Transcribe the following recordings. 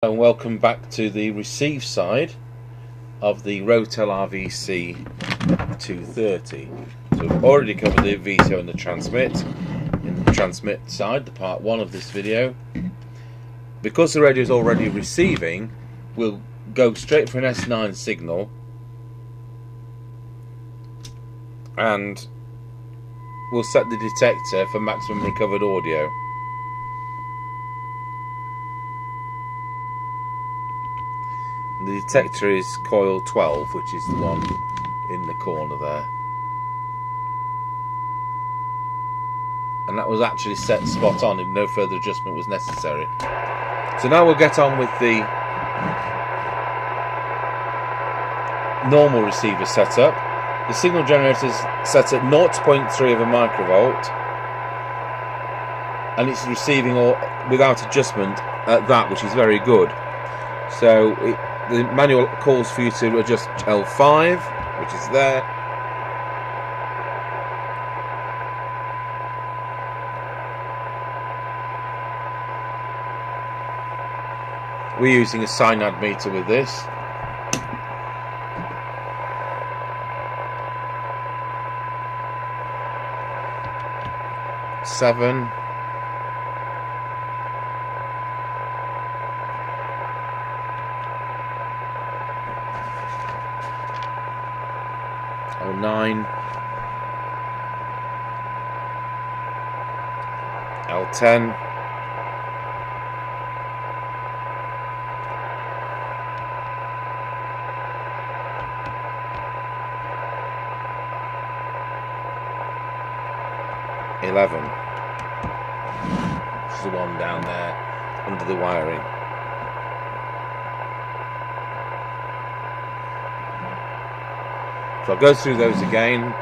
And welcome back to the receive side of the Rotel RVC230. So we've already covered the VTO and the transmit. In the transmit side, the part 1 of this video. Because the radio is already receiving, we'll go straight for an S9 signal and we'll set the detector for maximum recovered audio. The detector is coil 12, which is the one in the corner there. And that was actually set spot on, and no further adjustment was necessary. So now we'll get on with the normal receiver setup. The signal generator is set at 0.3 of a microvolt, and it's receiving all without adjustment at that, which is very good. So the manual calls for you to adjust L5, which is there. We're using a cyanide meter with this. Seven. Oh, 9. L10. This is the one down there under the wiring. So I'll go through those again.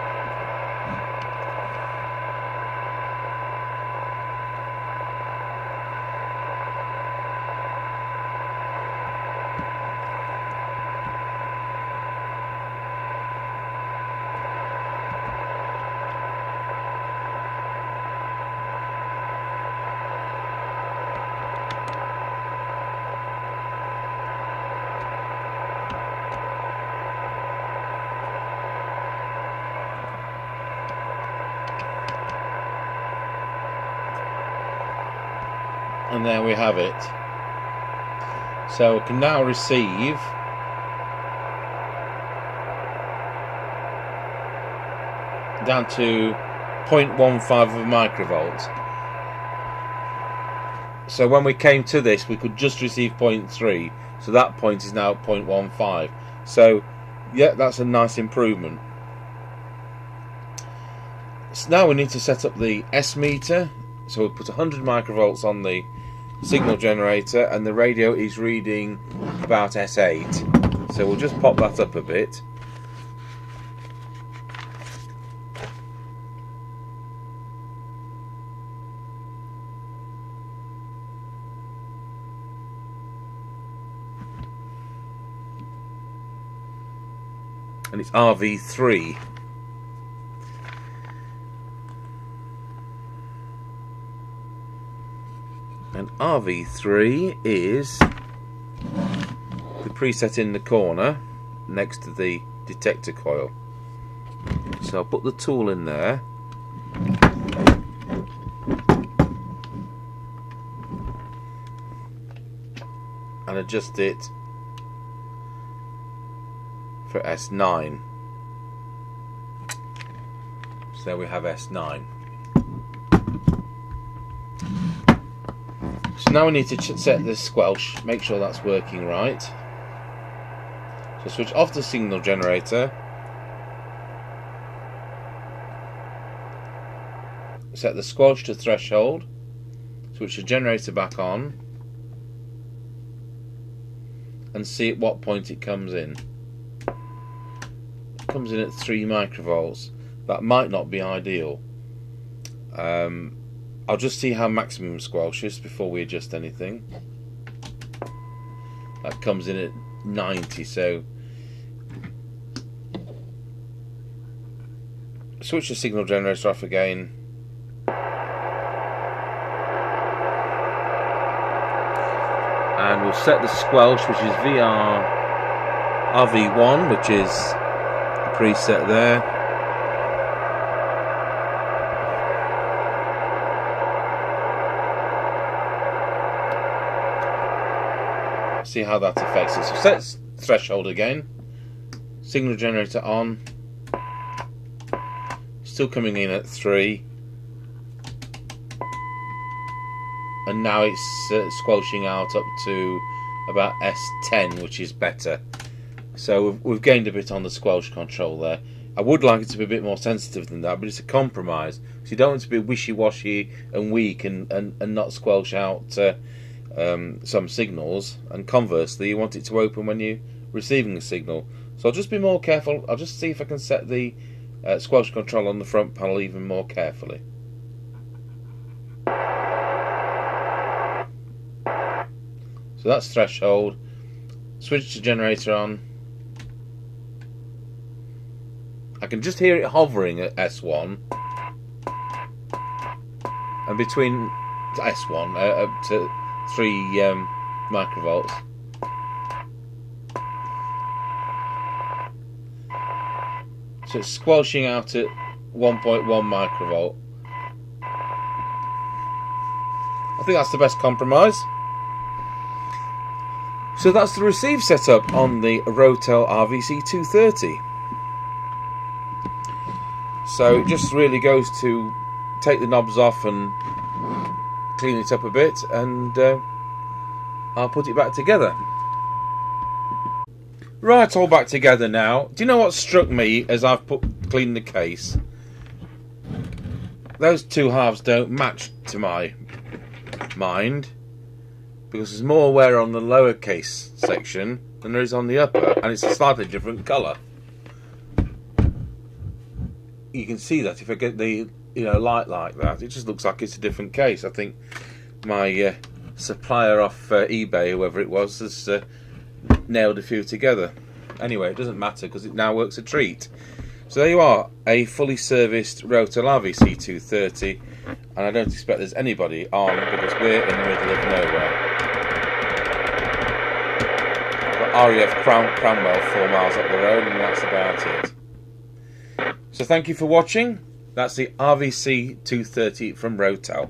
And there we have it. So we can now receive down to 0.15 of a microvolt. So when we came to this, we could just receive 0.3. So that point is now 0.15. So yeah, that's a nice improvement. So now we need to set up the S meter. So we'll put 100 microvolts on the signal generator, and the radio is reading about S8. So we'll just pop that up a bit. And it's RV3. And RV3 is the preset in the corner next to the detector coil. So I'll put the tool in there. And adjust it for S9. So there we have S9. So now we need to set this squelch, make sure that's working right. So switch off the signal generator. Set the squelch to threshold. Switch the generator back on. And see at what point it comes in. It comes in at 3 microvolts. That might not be ideal. I'll just see how maximum squelch is before we adjust anything. That comes in at 90, so switch the signal generator off again. And we'll set the squelch, which is RV1, which is the preset there. See how that affects it. So set threshold again. Signal generator on. Still coming in at 3. And now it's squelching out up to about S10, which is better. So we've gained a bit on the squelch control there. I would like it to be a bit more sensitive than that, but it's a compromise. So you don't want it to be wishy-washy and weak and not squelch out some signals. And conversely, you want it to open when you're receiving a signal. So I'll just be more careful. I'll just see if I can set the squelch control on the front panel even more carefully. So that's threshold. Switch the generator on. I can just hear it hovering at S1, and between S1 up to 3 microvolts. So it's squelching out at 1.1 microvolt. I think that's the best compromise. So that's the receive setup on the Rotel RVC230. So it just really goes to take the knobs off and clean it up a bit, and I'll put it back together. Right, all back together now. Do you know what struck me as I've cleaned the case? Those two halves don't match to my mind, because there's more wear on the lower case section than there is on the upper, and it's a slightly different colour. You can see that if I get the light like that, it just looks like it's a different case. I think my supplier off eBay, whoever it was, has nailed a few together. Anyway, it doesn't matter because it now works a treat. So there you are, a fully serviced Rotel RVC230, and I don't expect there's anybody on because we're in the middle of nowhere. I've got RAF Cranwell 4 miles up the road, and that's about it. So thank you for watching. That's the RVC230 from Rotel.